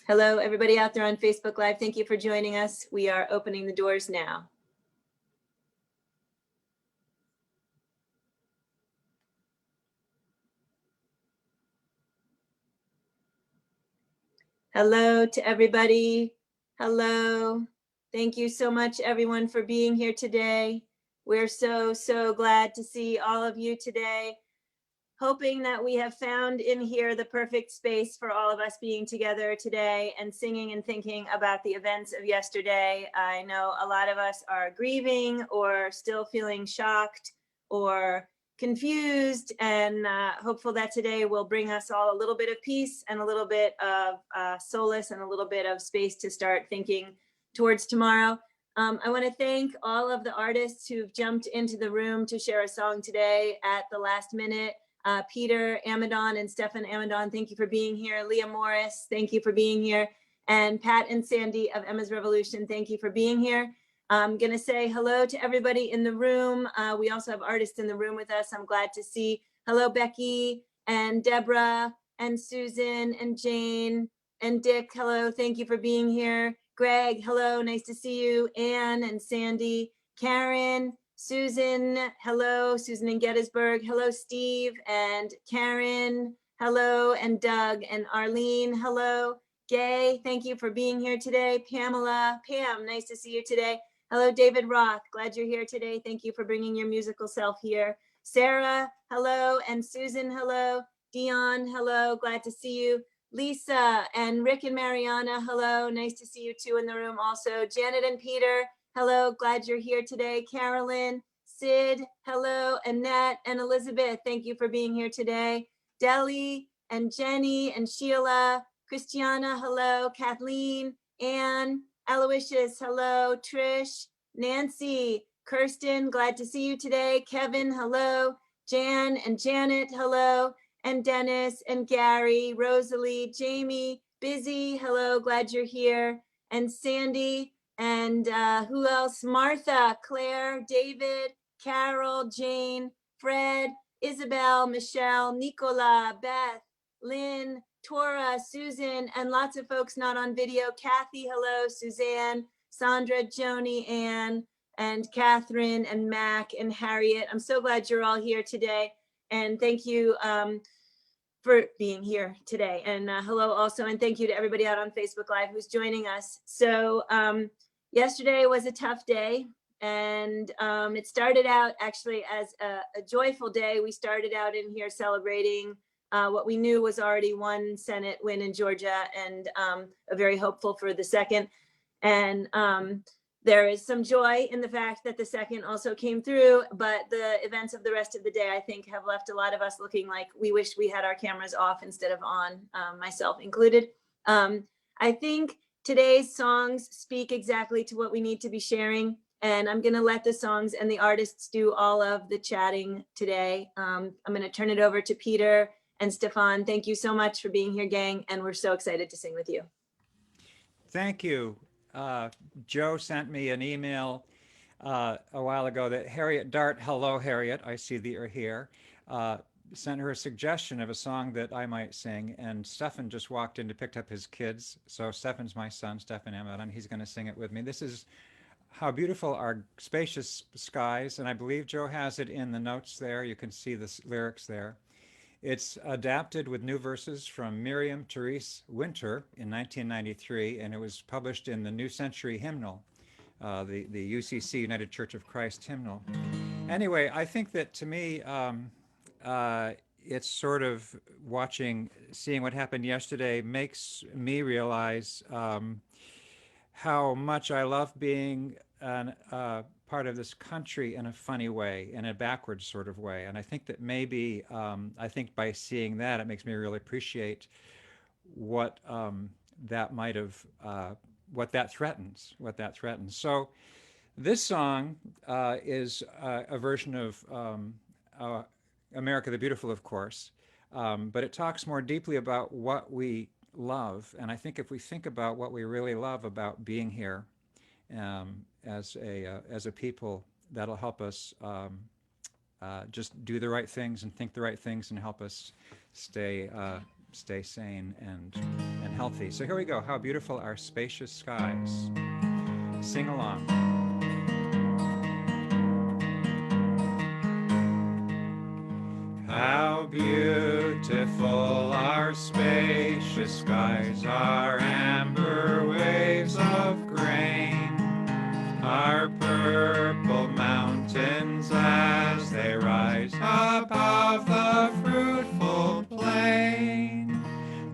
Hello, everybody out there on Facebook Live. Thank you for joining us. We are opening the doors now. Hello to everybody. Hello. Thank you so much, everyone, for being here today. We're so glad to see all of you today. Hoping that we have found in here the perfect space for all of us being together today and singing and thinking about the events of yesterday. I know a lot of us are grieving or still feeling shocked or confused, and hopeful that today will bring us all a little bit of peace and a little bit of solace and a little bit of space to start thinking towards tomorrow. I want to thank all of the artists who've jumped into the room to share a song today at the last minute. Peter Amidon and Stefan Amidon, thank you for being here. Lea Morris, thank you for being here. And Pat and Sandy of Emma's Revolution, thank you for being here. I'm going to say hello to everybody in the room. We also have artists in the room with us. I'm glad to see. Hello, Becky and Deborah and Susan and Jane and Dick. Hello, thank you for being here. Greg, hello, nice to see you. Anne and Sandy, Karen, Susan, hello, Susan in Gettysburg. Hello, Steve and Karen. Hello, and Doug and Arlene. Hello, Gay. Thank you for being here today. Pamela, Pam, nice to see you today. Hello, David Roth. Glad you're here today. Thank you for bringing your musical self here. Sarah, hello, and Susan, hello. Dion, hello. Glad to see you. Lisa and Rick and Mariana, hello. Nice to see you too in the room also. Janet and Peter, hello, glad you're here today. Carolyn, Sid, hello. Annette and Elizabeth, thank you for being here today. Deli and Jenny and Sheila, Christiana, hello. Kathleen, Anne, Aloysius, hello. Trish, Nancy, Kirsten, glad to see you today. Kevin, hello. Jan and Janet, hello. And Dennis and Gary, Rosalie, Jamie, Busy, hello, glad you're here. And Sandy, and who else? Martha, Claire, David, Carol, Jane, Fred, Isabel, Michelle, Nicola, Beth, Lynn, Tora, Susan, and lots of folks not on video. Kathy, hello, Suzanne, Sandra, Joni, Ann, and Catherine, and Mac, and Harriet. I'm so glad you're all here today. And thank you for being here today. And hello also, and thank you to everybody out on Facebook Live who's joining us. So yesterday was a tough day, and it started out actually as a joyful day. We started out in here celebrating what we knew was already one Senate win in Georgia, and a very hopeful for the second. And there is some joy in the fact that the second also came through, but the events of the rest of the day, I think, have left a lot of us looking like we wish we had our cameras off instead of on, myself included. I think today's songs speak exactly to what we need to be sharing, and I'm going to let the songs and the artists do all of the chatting today. I'm going to turn it over to Peter and Stefan. Thank you so much for being here, gang, and we're so excited to sing with you. Thank you. Joe sent me an email a while ago that Harriet Dart, hello Harriet, I see that you're here, sent her a suggestion of a song that I might sing, and Stefan just walked in to pick up his kids. So Stefan's my son, Stefan Amidon. He's going to sing it with me. This is How Beautiful Are Spacious Skies, and I believe Joe has it in the notes there. You can see the lyrics there. It's adapted with new verses from Miriam Therese Winter in 1993, and it was published in the New Century Hymnal, the UCC, United Church of Christ hymnal. Anyway, I think that to me, it's sort of seeing what happened yesterday makes me realize how much I love being part of this country in a funny way, in a backwards sort of way. And I think that maybe, I think by seeing that, it makes me really appreciate what that might have, what that threatens. So this song is a version of America the Beautiful, of course, but it talks more deeply about what we love. And I think if we think about what we really love about being here, as a people, that'll help us just do the right things and think the right things and help us stay sane and and healthy. So here we go. How beautiful are spacious skies. Sing along. How beautiful are spacious skies, our amber waves of grain, our purple mountains as they rise above the fruitful plain.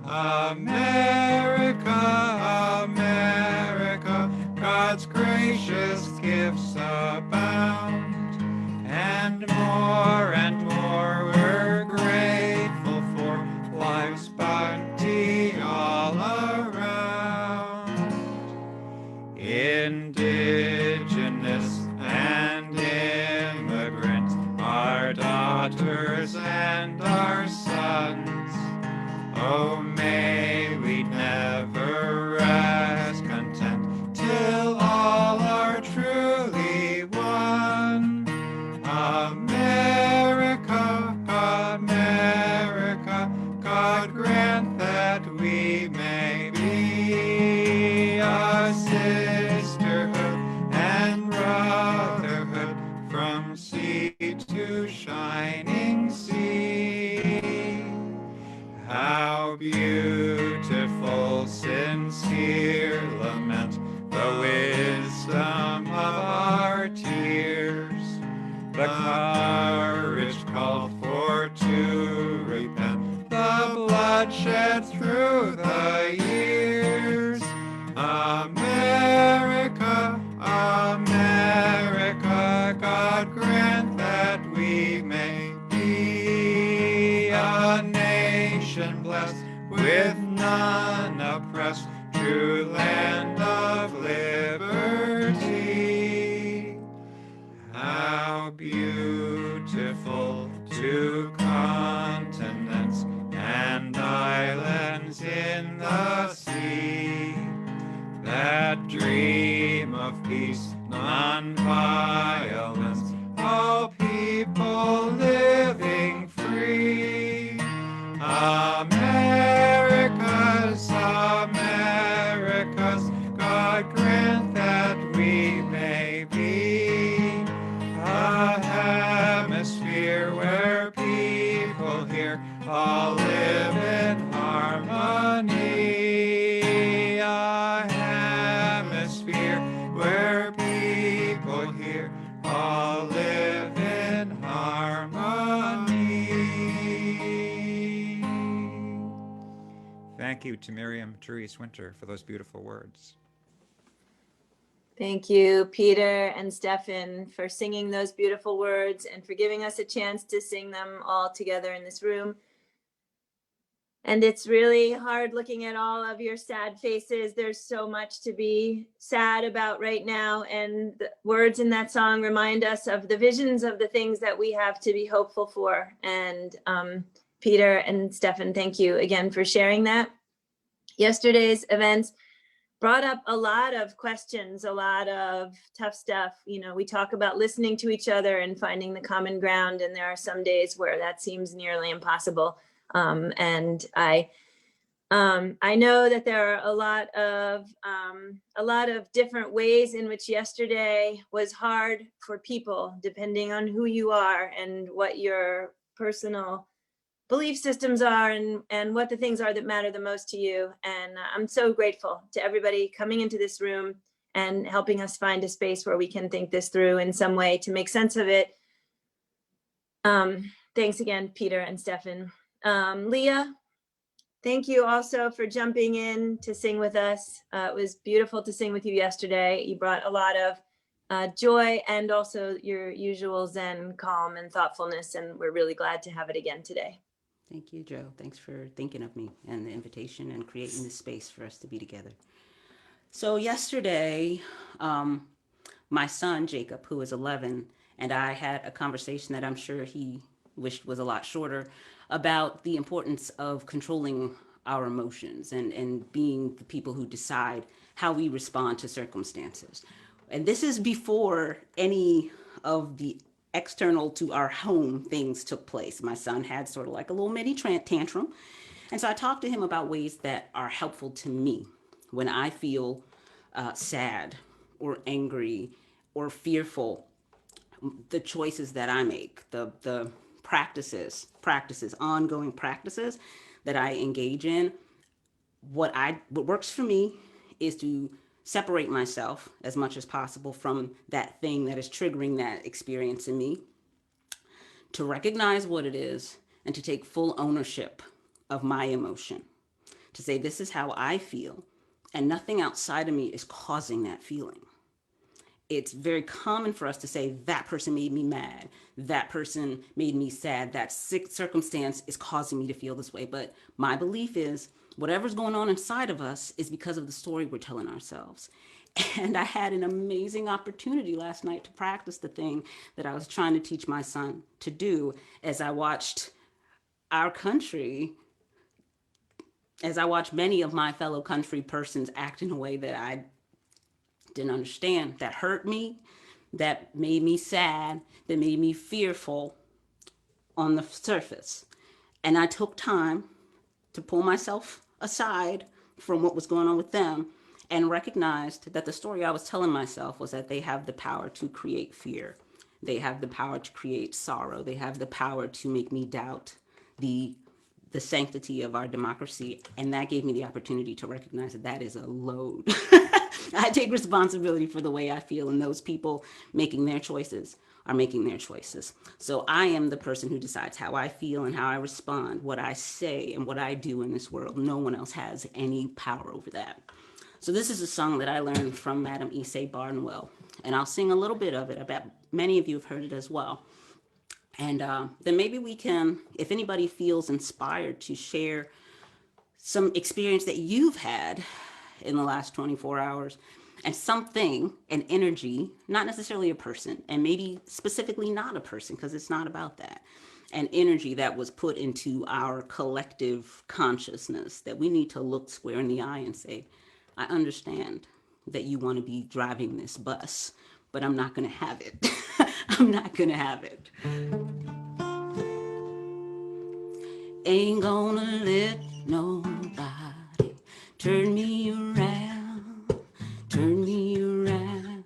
America, America, God's gracious gifts abound, and more we're grateful for life's bounty all around. Indigenous and immigrant, our daughters and our sons, oh, may we never rest content till all are truly one. America, America, God grant that we may be a sisterhood and brotherhood from sea to shining sea. How beautiful, sincere lament, the wisdom of our tears, the courage called for to repent, the blood shed through the years. America, America, God grant that we may be a nation blessed, with none oppressed, true land of liberty. How beautiful two continents and islands in the sea, that dream of peace, non-violence, all people living free. Americas, Americas, God grant that we may be a hemisphere where people here all live in harmony. A hemisphere where people here all live in harmony. Thank you to Miriam Therese Winter for those beautiful words. Thank you, Peter and Stefan, for singing those beautiful words and for giving us a chance to sing them all together in this room. And it's really hard looking at all of your sad faces. There's so much to be sad about right now. And the words in that song remind us of the visions of the things that we have to be hopeful for. And Peter and Stefan, thank you again for sharing that. Yesterday's events brought up a lot of questions, a lot of tough stuff. You know, we talk about listening to each other and finding the common ground. And there are some days where that seems nearly impossible. And I know that there are a lot of different ways in which yesterday was hard for people, depending on who you are and what your personal belief systems are and what the things are that matter the most to you. And I'm so grateful to everybody coming into this room and helping us find a space where we can think this through in some way to make sense of it. Thanks again, Peter and Stefan. Lea, thank you also for jumping in to sing with us. It was beautiful to sing with you yesterday. You brought a lot of joy and also your usual zen, calm, and thoughtfulness, and we're really glad to have it again today. Thank you, Joe. Thanks for thinking of me and the invitation and creating this space for us to be together. So yesterday, my son, Jacob, who is 11, and I had a conversation that I'm sure he wished was a lot shorter about the importance of controlling our emotions and being the people who decide how we respond to circumstances. And this is before any of the external to our home things took place. My son had sort of like a little mini tantrum. And so I talked to him about ways that are helpful to me when I feel sad or angry or fearful. The choices that I make, the practices, ongoing practices that I engage in. What works for me is to separate myself as much as possible from that thing that is triggering that experience in me, to recognize what it is, and to take full ownership of my emotion. To say, this is how I feel, and nothing outside of me is causing that feeling. It's very common for us to say, that person made me mad, that person made me sad, that circumstance is causing me to feel this way. But my belief is, whatever's going on inside of us is because of the story we're telling ourselves. And I had an amazing opportunity last night to practice the thing that I was trying to teach my son to do as I watched our country, as I watched many of my fellow country persons act in a way that I didn't understand, that hurt me, that made me sad, that made me fearful on the surface. And I took time to pull myself aside from what was going on with them and recognized that the story I was telling myself was that they have the power to create fear. They have the power to create sorrow. They have the power to make me doubt the sanctity of our democracy. And that gave me the opportunity to recognize that that is a load. I take responsibility for the way I feel, and those people making their choices are making their choices. So I am the person who decides how I feel and how I respond, what I say and what I do in this world. No one else has any power over that. So this is a song that I learned from Madam Issei Barnwell, and I'll sing a little bit of it. I bet many of you have heard it as well. And then maybe we can, if anybody feels inspired to share some experience that you've had in the last 24 hours, and something, an energy, not necessarily a person, and maybe specifically not a person, because it's not about that, an energy that was put into our collective consciousness that we need to look square in the eye and say, I understand that you want to be driving this bus, but I'm not going to have it. I'm not going to have it. Ain't gonna let nobody turn me around, turn me around,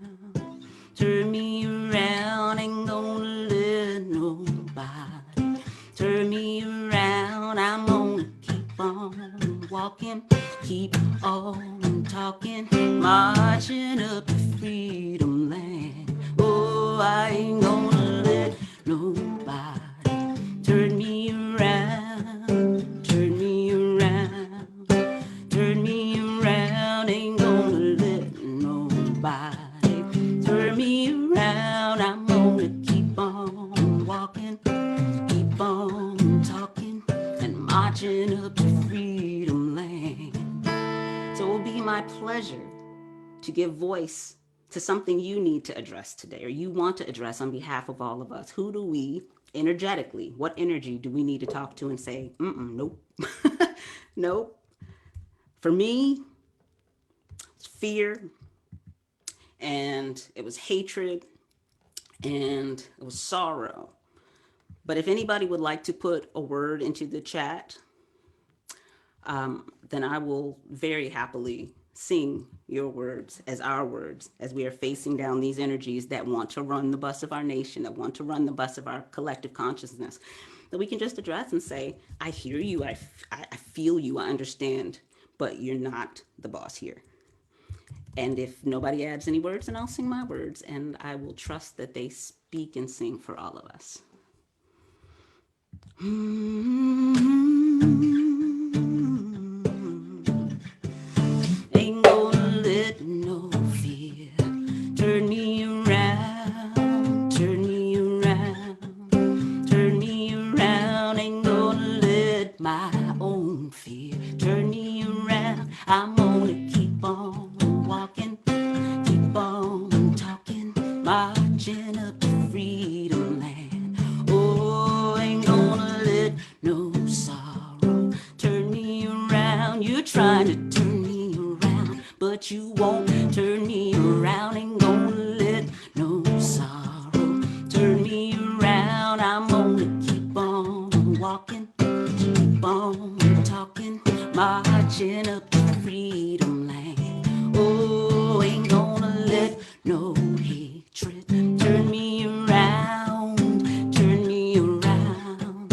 turn me around. Ain't gonna let nobody turn me around. I'm gonna keep on walking, keep on talking, marching up to freedom land. Oh, I ain't gonna let nobody turn me around, turn me around, turn me around. Ain't gonna let nobody turn me around. I'm gonna keep on walking, keep on talking, and marching up to freedom land. So it will be my pleasure to give voice to something you need to address today, or you want to address on behalf of all of us. Who do we energetically, what energy do we need to talk to and say, nope, nope. For me, it's fear, and it was hatred, and it was sorrow. But if anybody would like to put a word into the chat, then I will very happily sing your words as our words, as we are facing down these energies that want to run the bus of our nation, that want to run the bus of our collective consciousness, that we can just address and say, I hear you, I feel you, I understand, but you're not the boss here. And if nobody adds any words, then I'll sing my words, and I will trust that they speak and sing for all of us. Ain't gonna let no fear turn me around, turn me around, turn me around. Ain't gonna let my own fear turn me around. I'm gonna keep on walking, keep on talking, marching up to freedom land. Oh, ain't gonna let no sorrow turn me around. You're trying to turn me around, but you won't turn me around. Ain't gonna let no sorrow turn me around. I'm gonna keep on walking, keep keep on talking, marching up to freedom land. Oh, ain't gonna let no hatred turn me around, turn me around,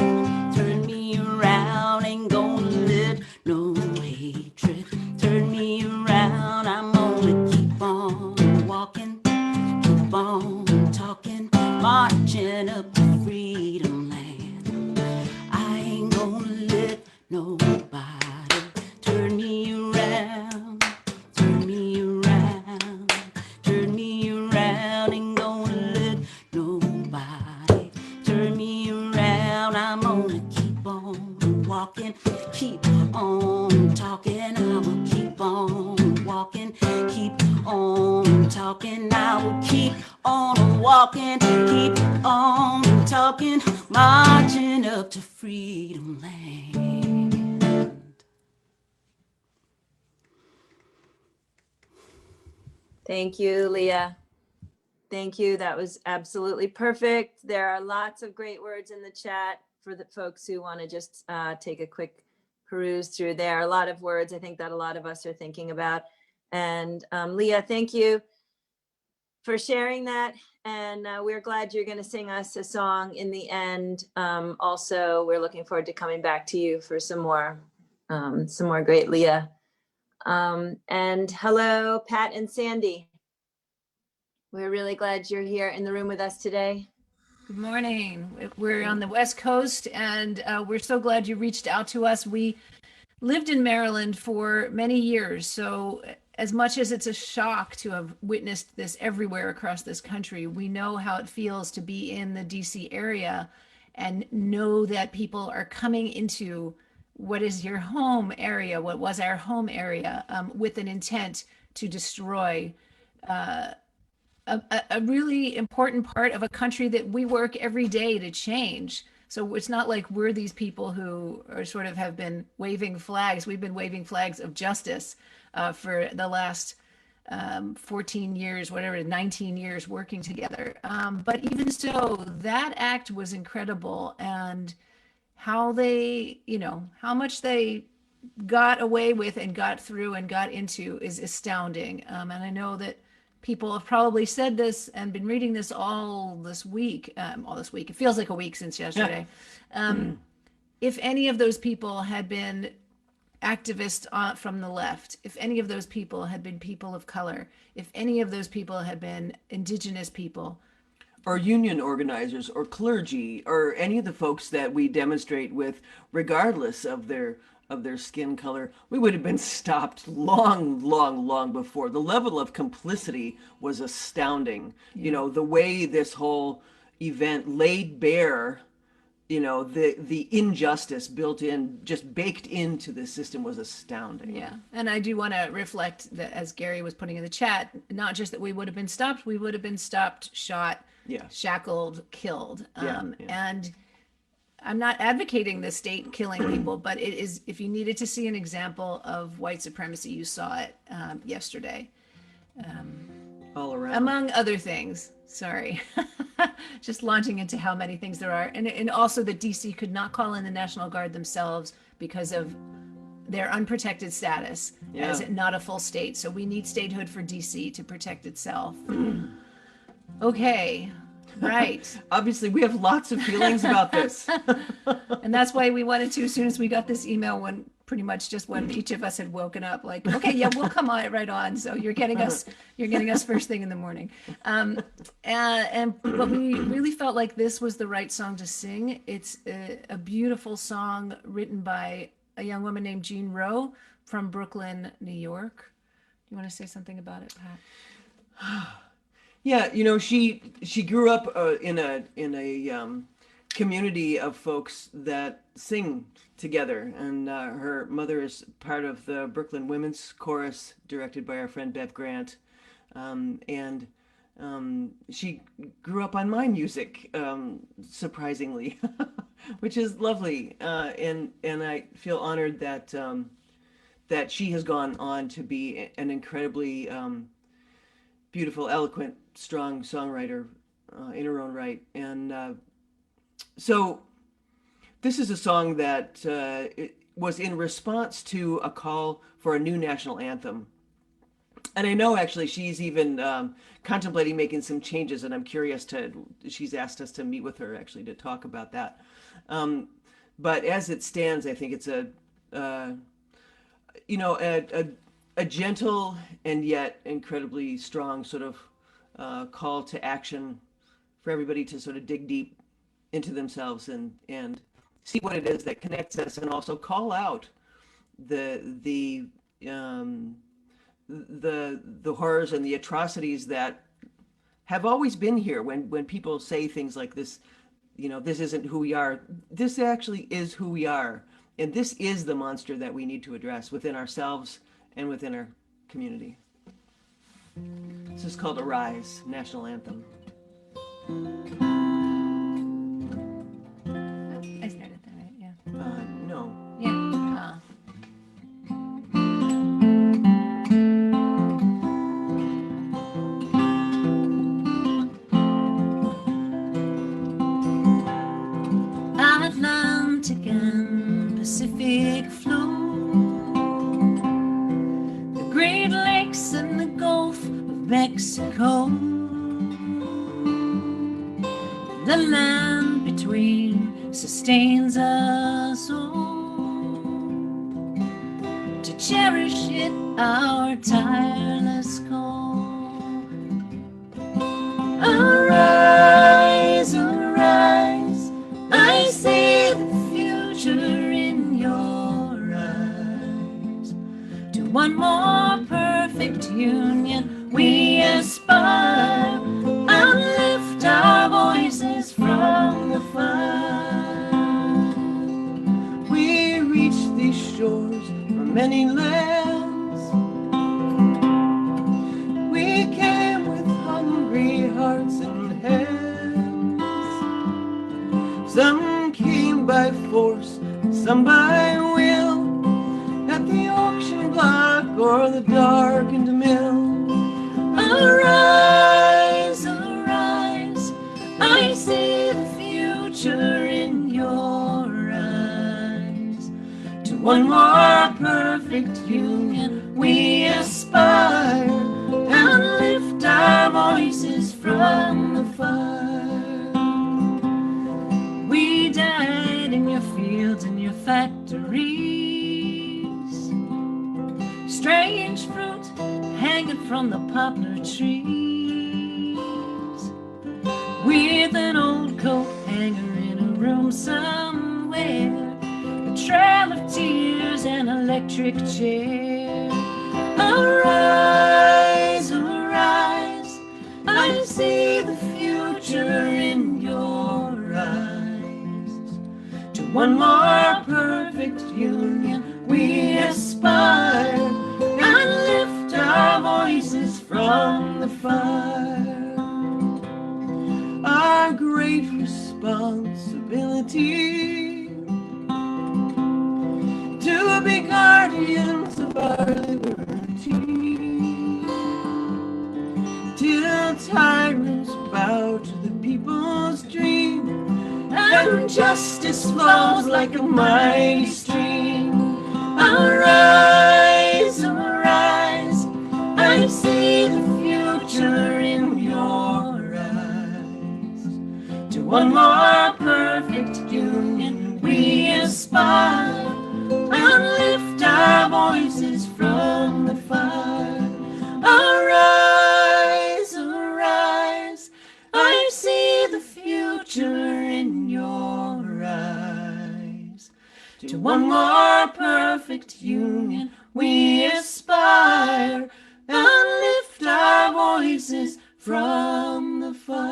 turn me around. Ain't gonna let no hatred turn me around. I'm gonna keep on walking, keep on talking, marching up to freedom land. I ain't gonna let nobody turn me around, turn me around, turn me around. Ain't gonna let nobody turn me around. I'm gonna keep on walking, keep on talking. I will keep on walking, keep on talking. I will keep on walking, keep on talking, marching up to freedom land. Thank you, Leah. Thank you. That was absolutely perfect. There are lots of great words in the chat for the folks who want to just take a quick peruse through there. A lot of words I think that a lot of us are thinking about. And Leah, thank you for sharing that. And we're glad you're going to sing us a song in the end. Also, we're looking forward to coming back to you for some more great Leah. And hello, Pat and Sandy. We're really glad you're here in the room with us today. Good morning. We're on the West Coast, and we're so glad you reached out to us. We lived in Maryland for many years, so as much as it's a shock to have witnessed this everywhere across this country, we know how it feels to be in the DC area and know that people are coming into what is your home area, what was our home area, with an intent to destroy a really important part of a country that we work every day to change. So it's not like we're these people who are sort of have been waving flags. We've been waving flags of justice for the last 14 years, whatever, 19 years working together. But even so, that act was incredible. And how they, how much they got away with and got through and got into is astounding. And I know that people have probably said this and been reading this all this week. It feels like a week since yesterday. If any of those people had been activists from the left, if any of those people had been people of color, if any of those people had been indigenous people, or union organizers or clergy or any of the folks that we demonstrate with, regardless of their skin color, we would have been stopped long before. The level of complicity was astounding. Yeah. The way this whole event laid bare, the injustice built in, just baked into the system was astounding. Yeah. And I do want to reflect that, as Gary was putting in the chat, not just that we would have been stopped, we would have been stopped, shot, shackled, killed. And I'm not advocating the state killing people, but it is, if you needed to see an example of white supremacy, you saw it yesterday. All around. Among other things. Sorry. Just launching into how many things there are. And also that DC could not call in the National Guard themselves because of their unprotected status as not a full state. So we need statehood for DC to protect itself. Okay. Right. Obviously, we have lots of feelings about this. And that's why we wanted to, as soon as we got this email, when each of us had woken up, like, okay, yeah, we'll come on right on. So you're getting us first thing in the morning. But we really felt like this was the right song to sing. It's a beautiful song written by a young woman named Jean Rowe from Brooklyn, New York. Do you want to say something about it, Pat? Yeah, she grew up in a community of folks that sing together, and her mother is part of the Brooklyn Women's Chorus, directed by our friend Bev Grant, and she grew up on my music, surprisingly, which is lovely, and I feel honored that she has gone on to be an incredibly beautiful, eloquent, strong songwriter in her own right. And so this is a song that it was in response to a call for a new national anthem. And I know actually she's even contemplating making some changes, and I'm curious she's asked us to meet with her actually to talk about that. But as it stands, I think it's a gentle and yet incredibly strong sort of call to action for everybody to sort of dig deep into themselves and see what it is that connects us, and also call out the horrors and the atrocities that have always been here. When people say things like this, this isn't who we are. This actually is who we are, and this is the monster that we need to address within ourselves and within our community. This is called Arise, National Anthem. I started that, right? Yeah. No. Yeah. Atlantic and Pacific flow, the Great Lakes and the Gulf of Mexico, the land between sustains us all. To cherish it, our tireless call. Arise, arise, I see the future in your eyes. To one more perfect union we aspire, and lift our voices from the fire. We reach these shores from many lands. We came with hungry hearts and hands. Some came by force, some by will, at the auction block or the darkened mill. Arise, arise, I see the future in your eyes. To one more perfect union we aspire, and lift our voices from the fire. We died in your fields and your factories, strange fruit hanging from the poplar trees, with an old coat hanger in a room somewhere, a trail of tears and electric chair. Arise, arise, I see the future in your eyes. To one more perfect union we aspire, and lift our voices from the fire. Our great responsibility to be guardians of our liberty, till tyrants bow to the people's dream, and justice flows like a mighty stream. Arise, arise, I see the future in your eyes. To one more perfect union we aspire, and lift our voices from the fire. Arise, arise, I see the future in your eyes. To one more perfect union we aspire, and lift our voices from the fire.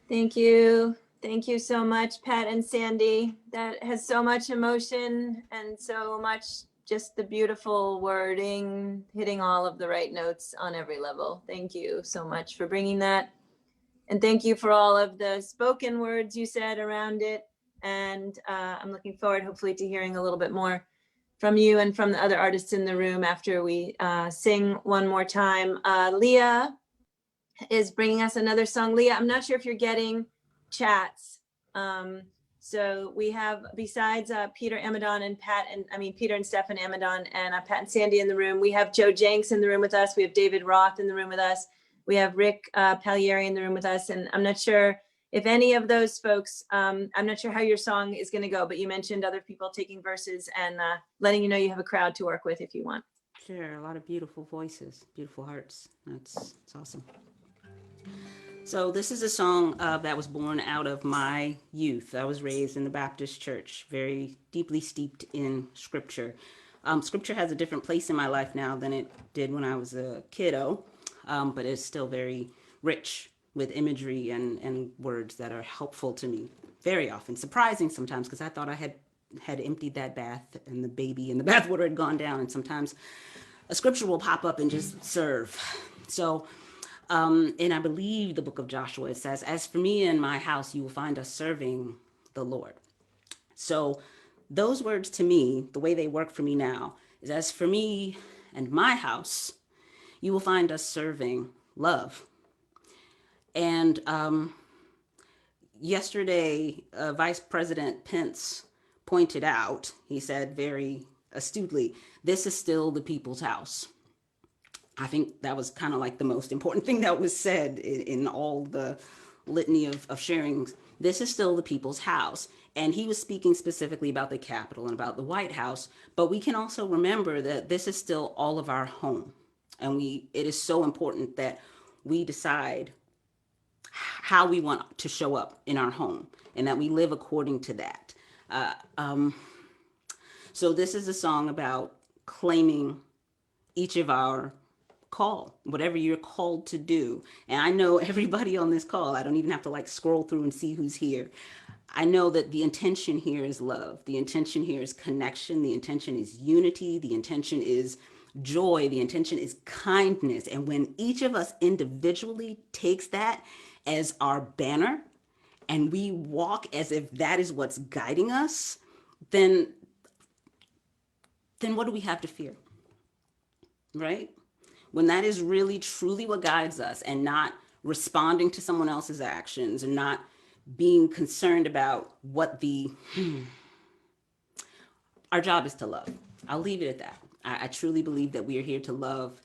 Thank you. Thank you so much, Pat and Sandy. That has so much emotion and so much just the beautiful wording, hitting all of the right notes on every level. Thank you so much for bringing that. And thank you for all of the spoken words you said around it. And I'm looking forward, hopefully, to hearing a little bit more from you and from the other artists in the room after we sing one more time. Lea, is bringing us another song. Lea, I'm not sure if you're getting chats. So we have, besides Peter Amidon and Peter and Stefan Amidon and Pat and Sandy in the room, we have Joe Jencks in the room with us. We have David Roth in the room with us. We have Rick Pagliari in the room with us. And I'm not sure if any of those folks, I'm not sure how your song is going to go, but you mentioned other people taking verses and letting you know you have a crowd to work with if you want. Sure, a lot of beautiful voices, beautiful hearts. It's awesome. So this is a song that was born out of my youth. I was raised in the Baptist church, very deeply steeped in scripture. Scripture has a different place in my life now than it did when I was a kiddo, but it's still very rich with imagery and words that are helpful to me very often. Surprising sometimes, because I thought I had emptied that bath and the baby in the bathwater had gone down, and sometimes a scripture will pop up and just serve. So and I believe the book of Joshua, it says, as for me and my house, you will find us serving the Lord. So those words to me, the way they work for me now, is as for me and my house, you will find us serving love. And yesterday, Vice President Pence pointed out, he said very astutely, this is still the people's house. I think that was kind of like the most important thing that was said in all the litany of sharing. This is still the people's house. And he was speaking specifically about the Capitol and about the White House. But we can also remember that this is still all of our home. And it is so important that we decide how we want to show up in our home and that we live according to that. So this is a song about claiming each of our call, whatever you're called to do. And I know everybody on this call, I don't even have to scroll through and see who's here. I know that the intention here is love. The intention here is connection. The intention is unity. The intention is joy. The intention is kindness. And when each of us individually takes that as our banner and we walk as if that is what's guiding us, then what do we have to fear? Right? When that is really truly what guides us, and not responding to someone else's actions and not being concerned about what our job is to love. I'll leave it at that. I truly believe that we are here to love,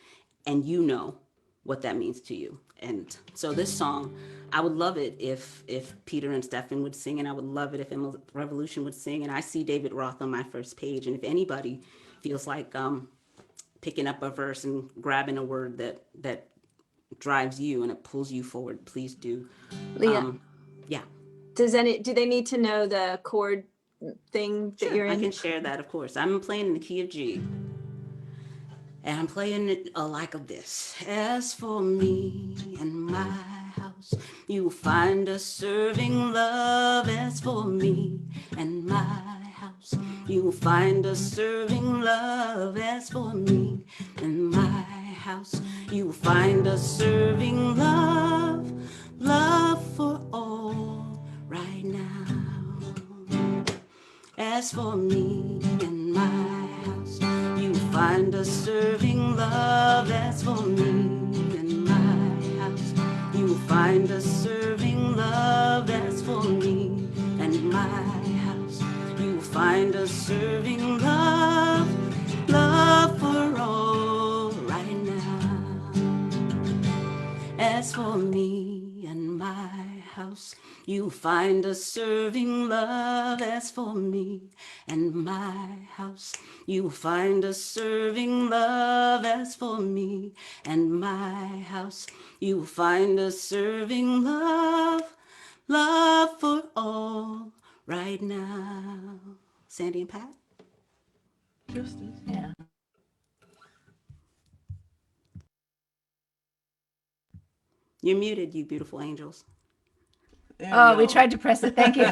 and you know what that means to you. And so this song, I would love it if Peter and Stefan would sing, and I would love it if Emma Revolution would sing. And I see David Roth on my first page. And if anybody feels like picking up a verse and grabbing a word that drives you and it pulls you forward, please do. Lea, yeah. do they need to know the chord thing that you're in? I can share that, of course. I'm playing in the key of G. And I'm playing it like this. As for me and my house, you will find us serving love. As for me and my house, you will find us serving love. As for me and my house, you will find us serving love. Love for all right now. As for me and my house, you will find us serving love. As for me and my house, you will find us serving love. As for me and my house, you will find us serving love. Love for all right now. As for me and my house, you find us serving love. As for me and my house, you find us serving love. As for me and my house, you find us serving love. Love for all right now. Sandy and Pat? Justice. Yeah. You're muted, you beautiful angels. Oh, we tried to press it. Thank you.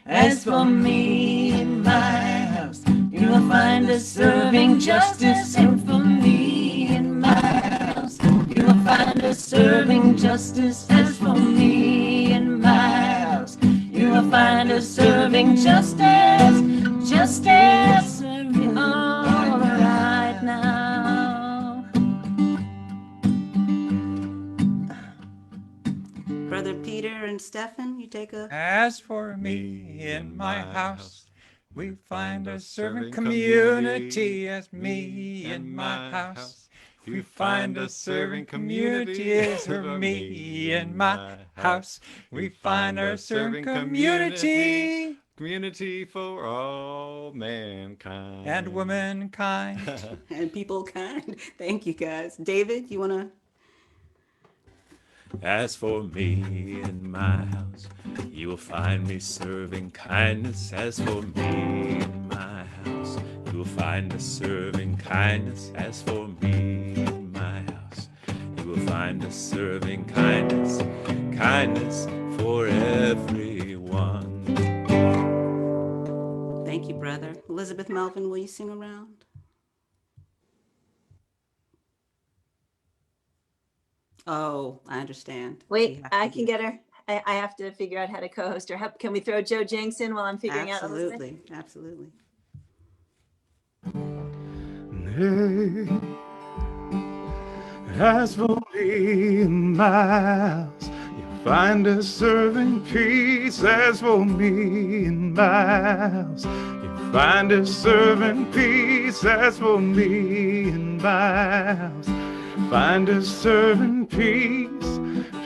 As for me and my house, you will find us serving justice. And for me and my house, you will find us serving justice. As for me and my house, you will find us serving justice. Justice all right now. Brother Peter and Stefan, you take a... As for me in my house, we find a servant community. As me in my house, we find a servant community. As for me in my house, we find our servant community. Community for all mankind. And womankind. and people kind. Thank you, guys. David, you want to... As for me in my house, you will find me serving kindness. As for me in my house, you will find us serving kindness. As for me in my house, you will find us serving kindness. Kindness for everyone. Thank you, brother. Elizabeth Melvin, will you sing around? Oh, I understand. Wait, You have to I can be- get her. I have to figure out how to co-host her. Can we throw Joe Jencks in while I'm figuring out Elizabeth? Absolutely, absolutely. As for me in my house, you find us serving peace. As for me in my house, you find us serving peace. As for me in my house, find us serving peace.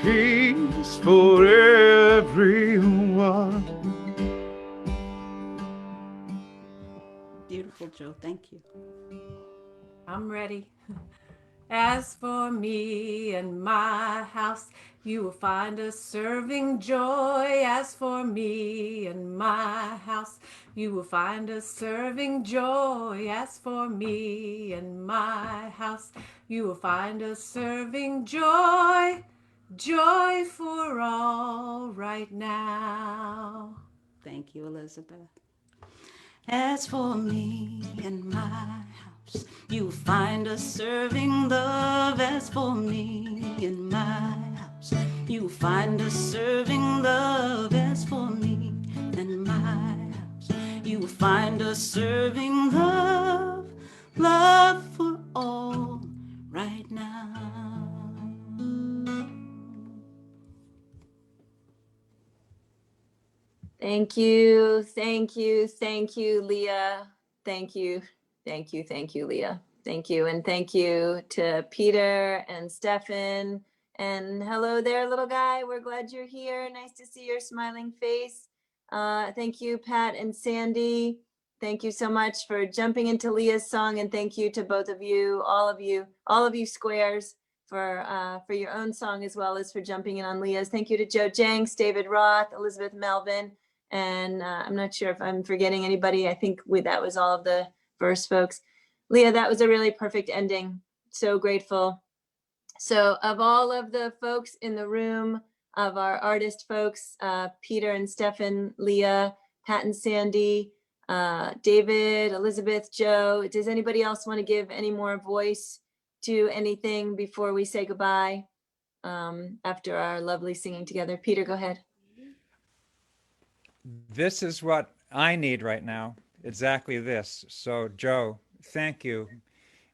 Peace for everyone. Beautiful, Joe. Thank you. I'm ready. As for me and my house, you will find us serving joy. As for me and my house, you will find us serving joy. As for me and my house, you will find us serving joy. Joy for all right now. Thank you, Elizabeth. As for me and my house, you find us serving love. As for me and my house, you find us serving love. As for me and my house, you find us serving love. Love for all right now. Thank you, Leah. Thank you, Leah. Thank you, and thank you to Peter and Stefan. And hello there, little guy. We're glad you're here. Nice to see your smiling face. Thank you, Pat and Sandy. Thank you so much for jumping into Leah's song, and thank you to both of you, all of you squares for your own song as well as for jumping in on Leah's. Thank you to Joe Jencks, David Roth, Elizabeth Melvin. And I'm not sure if I'm forgetting anybody. I think that was all of the verse folks. Leah, that was a really perfect ending. So grateful. So of all of the folks in the room, of our artist folks, Peter and Stefan, Leah, Pat and Sandy, David, Elizabeth, Joe, does anybody else want to give any more voice to anything before we say goodbye after our lovely singing together? Peter, go ahead. This is what I need right now, exactly this. So Joe, thank you.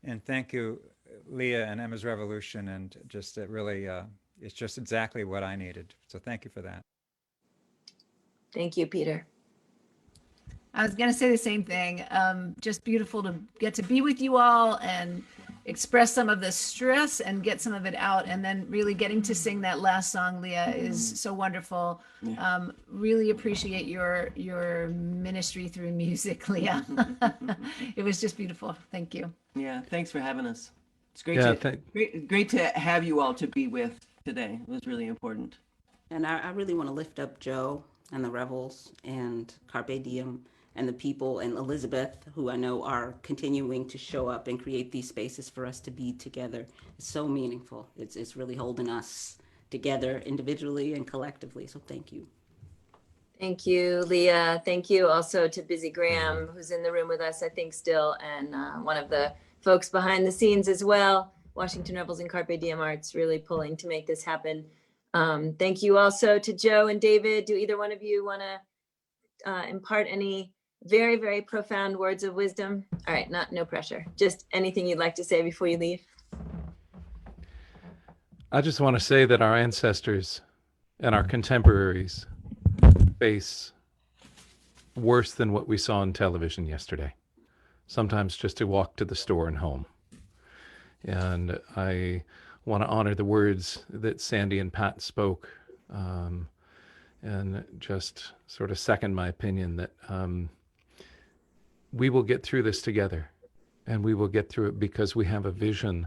And thank you, Leah and Emma's Revolution. And just it really, it's just exactly what I needed. So thank you for that. Thank you, Peter. I was going to say the same thing. Just beautiful to get to be with you all and express some of the stress and get some of it out. And then really getting to sing that last song, Leah, is so wonderful. Really appreciate your ministry through music, Leah. It was just beautiful. Thank you. Yeah, thanks for having us. It's great great to have you all to be with today. It was really important. And I really want to lift up Joe and the Rebels and Carpe Diem and the people and Elizabeth, who I know are continuing to show up and create these spaces for us to be together. It's so meaningful. It's really holding us together individually and collectively. So thank you. Thank you, Leah. Thank you also to Busy Graham, who's in the room with us, I think still, and one of the folks behind the scenes as well. Washington Rebels and Carpe Diem Arts really pulling to make this happen. Thank you also to Joe and David. Do either one of you want to impart any very, very profound words of wisdom? All right, no pressure. Just anything you'd like to say before you leave. I just want to say that our ancestors and our contemporaries face worse than what we saw on television yesterday. Sometimes just to walk to the store and home. And I want to honor the words that Sandy and Pat spoke, and just sort of second my opinion that we will get through this together, and we will get through it because we have a vision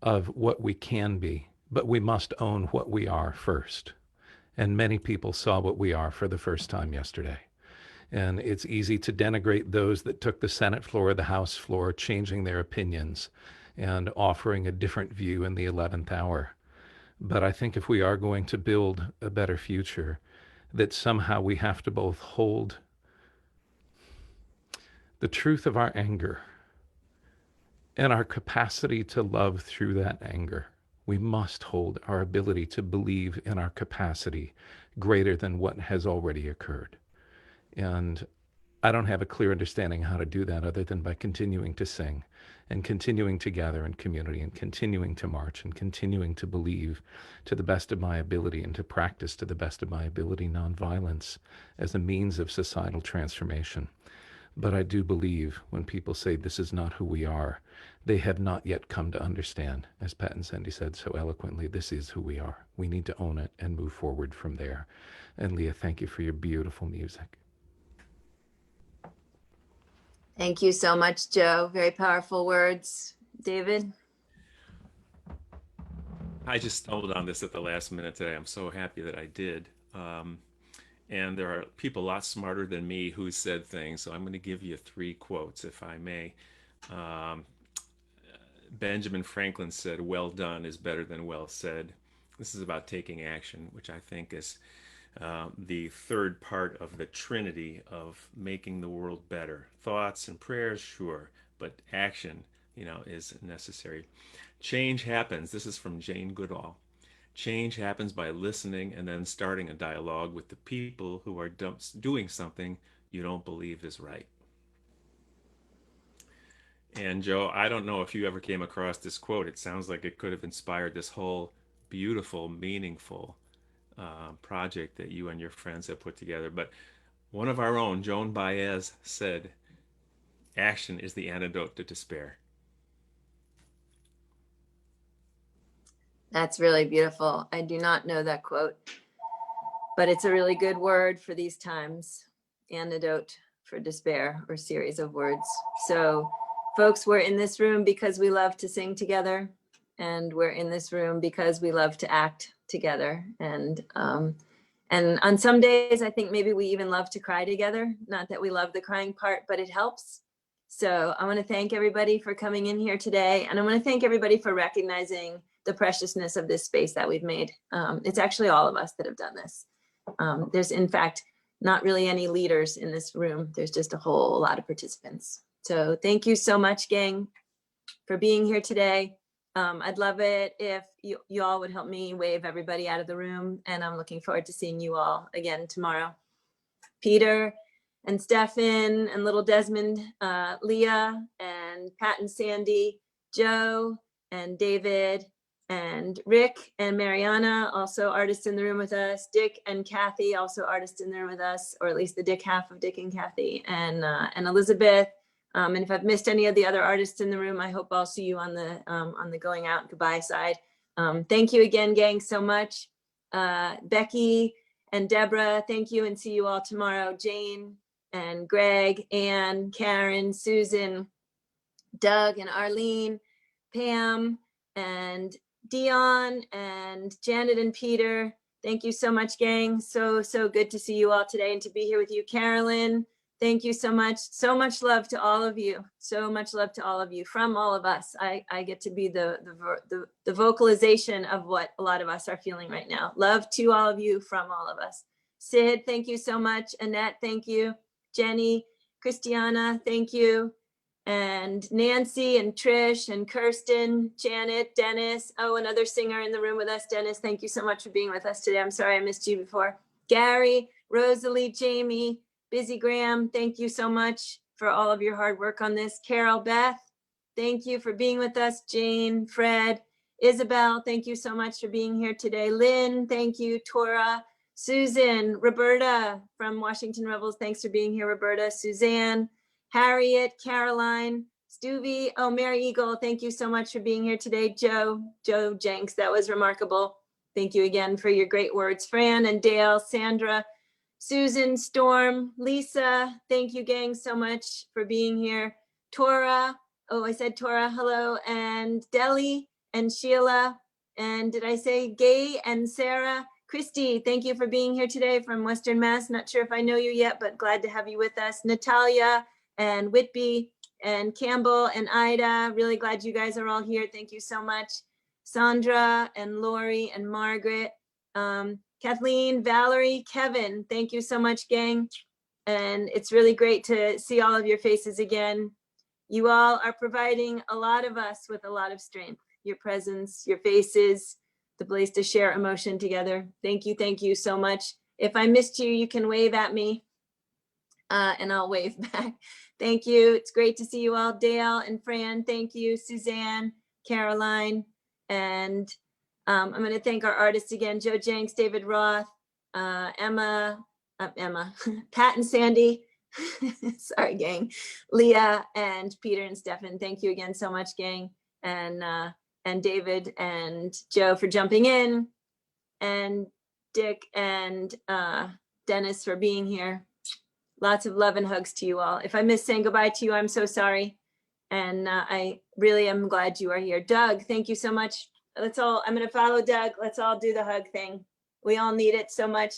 of what we can be, but we must own what we are first. And many people saw what we are for the first time yesterday. And it's easy to denigrate those that took the Senate floor, the House floor, changing their opinions and offering a different view in the 11th hour. But I think if we are going to build a better future, that somehow we have to both hold the truth of our anger and our capacity to love through that anger. We must hold our ability to believe in our capacity greater than what has already occurred. And I don't have a clear understanding how to do that other than by continuing to sing and continuing to gather in community and continuing to march and continuing to believe to the best of my ability and to practice to the best of my ability nonviolence as a means of societal transformation. But I do believe when people say this is not who we are, they have not yet come to understand, as Pat and Sandy said so eloquently, this is who we are. We need to own it and move forward from there. And Lea, thank you for your beautiful music. Thank you so much, Joe. Very powerful words. David? I just stumbled on this at the last minute today. I'm so happy that I did. And there are people a lot smarter than me who said things, so I'm going to give you 3 quotes, if I may. Benjamin Franklin said, "Well done is better than well said." This is about taking action, which I think is the third part of the trinity of making the world better. Thoughts and prayers, sure, but action, is necessary. Change happens. This is from Jane Goodall. Change happens by listening and then starting a dialogue with the people who are doing something you don't believe is right. And Joe, I don't know if you ever came across this quote. It sounds like it could have inspired this whole beautiful, meaningful project that you and your friends have put together. But one of our own, Joan Baez, said, "Action is the antidote to despair." That's really beautiful. I do not know that quote, but it's a really good word for these times. Antidote for despair, or series of words. So folks, we're in this room because we love to sing together, and we're in this room because we love to act together. And on some days, I think maybe we even love to cry together. Not that we love the crying part, but it helps. So I want to thank everybody for coming in here today. And I want to thank everybody for recognizing the preciousness of this space that we've made. It's actually all of us that have done this. There's, in fact, not really any leaders in this room. There's just a whole lot of participants. So thank you so much, gang, for being here today. I'd love it if you all would help me wave everybody out of the room. And I'm looking forward to seeing you all again tomorrow. Peter and Stefan and little Desmond, Lea and Pat and Sandy, Joe and David and Rick and Mariana, also artists in the room with us, Dick and Kathy, also artists in there with us, or at least the Dick half of Dick and Kathy, and Elizabeth. And if I've missed any of the other artists in the room, I hope I'll see you on the going out goodbye side. Thank you again, gang, so much. Becky and Deborah, thank you, and see you all tomorrow. Jane and Greg, Ann, Karen, Susan, Doug and Arlene, Pam and Dion and Janet and Peter. Thank you so much, gang. So good to see you all today and to be here with you. Carolyn, thank you so much. So much love to all of you. So much love to all of you from all of us. I get to be the vocalization of what a lot of us are feeling right now. Love to all of you from all of us. Sid, thank you so much. Annette, thank you. Jenny, Christiana, thank you. And Nancy and Trish and Kirsten, Janet, Dennis. Oh, another singer in the room with us. Dennis, thank you so much for being with us today. I'm sorry I missed you before. Gary, Rosalie, Jamie, Busy Graham, thank you so much for all of your hard work on this. Carol, Beth, thank you for being with us. Jane, Fred, Isabel, thank you so much for being here today. Lynn, thank you. Tora, Susan, Roberta from Washington Rebels, thanks for being here, Roberta. Suzanne, Harriet, Caroline, Stuvie, oh, Mary Eagle, thank you so much for being here today. Joe Jencks, that was remarkable. Thank you again for your great words. Fran and Dale, Sandra, Susan, Storm, Lisa, thank you, gang, so much for being here. Tora, oh, I said Tora, hello, and Deli and Sheila, and did I say Gay and Sarah? Christy, thank you for being here today from Western Mass. Not sure if I know you yet, but glad to have you with us. Natalia and Whitby and Campbell and Ida, really glad you guys are all here. Thank you so much. Sandra and Lori and Margaret, Kathleen, Valerie, Kevin, thank you so much, gang. And it's really great to see all of your faces again. You all are providing a lot of us with a lot of strength. Your presence, your faces, the place to share emotion together. Thank you so much. If I missed you, you can wave at me and I'll wave back. Thank you. It's great to see you all. Dale and Fran, thank you. Suzanne, Caroline, and I'm going to thank our artists again, Joe Jencks, David Roth, Emma, Pat and Sandy, sorry, gang, Leah and Peter and Stefan. Thank you again so much, gang. And David and Joe for jumping in, and Dick and Dennis for being here. Lots of love and hugs to you all. If I missed saying goodbye to you, I'm so sorry. And I really am glad you are here. Doug, thank you so much. Let's all, I'm gonna follow Doug. Let's all do the hug thing. We all need it so much.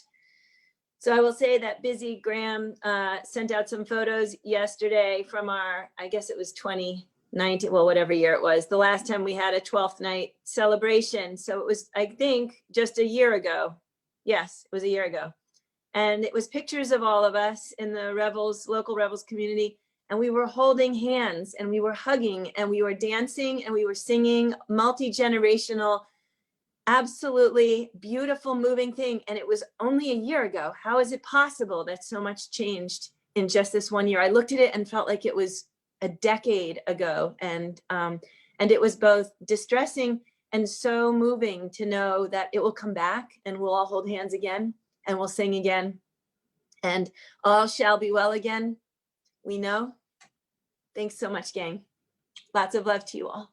So I will say that Busy Graham sent out some photos yesterday from our, I guess it was 2019, well, whatever year it was, the last time we had a 12th night celebration. So it was, I think, just a year ago. Yes, it was a year ago. And it was pictures of all of us in the Rebels, local Rebels community. And we were holding hands and we were hugging and we were dancing and we were singing, multi-generational, absolutely beautiful, moving thing. And it was only a year ago. How is it possible that so much changed in just this 1 year? I looked at it and felt like it was a decade ago. And it was both distressing and so moving to know that it will come back and we'll all hold hands again and we'll sing again and all shall be well again. We know. Thanks so much, gang. Lots of love to you all.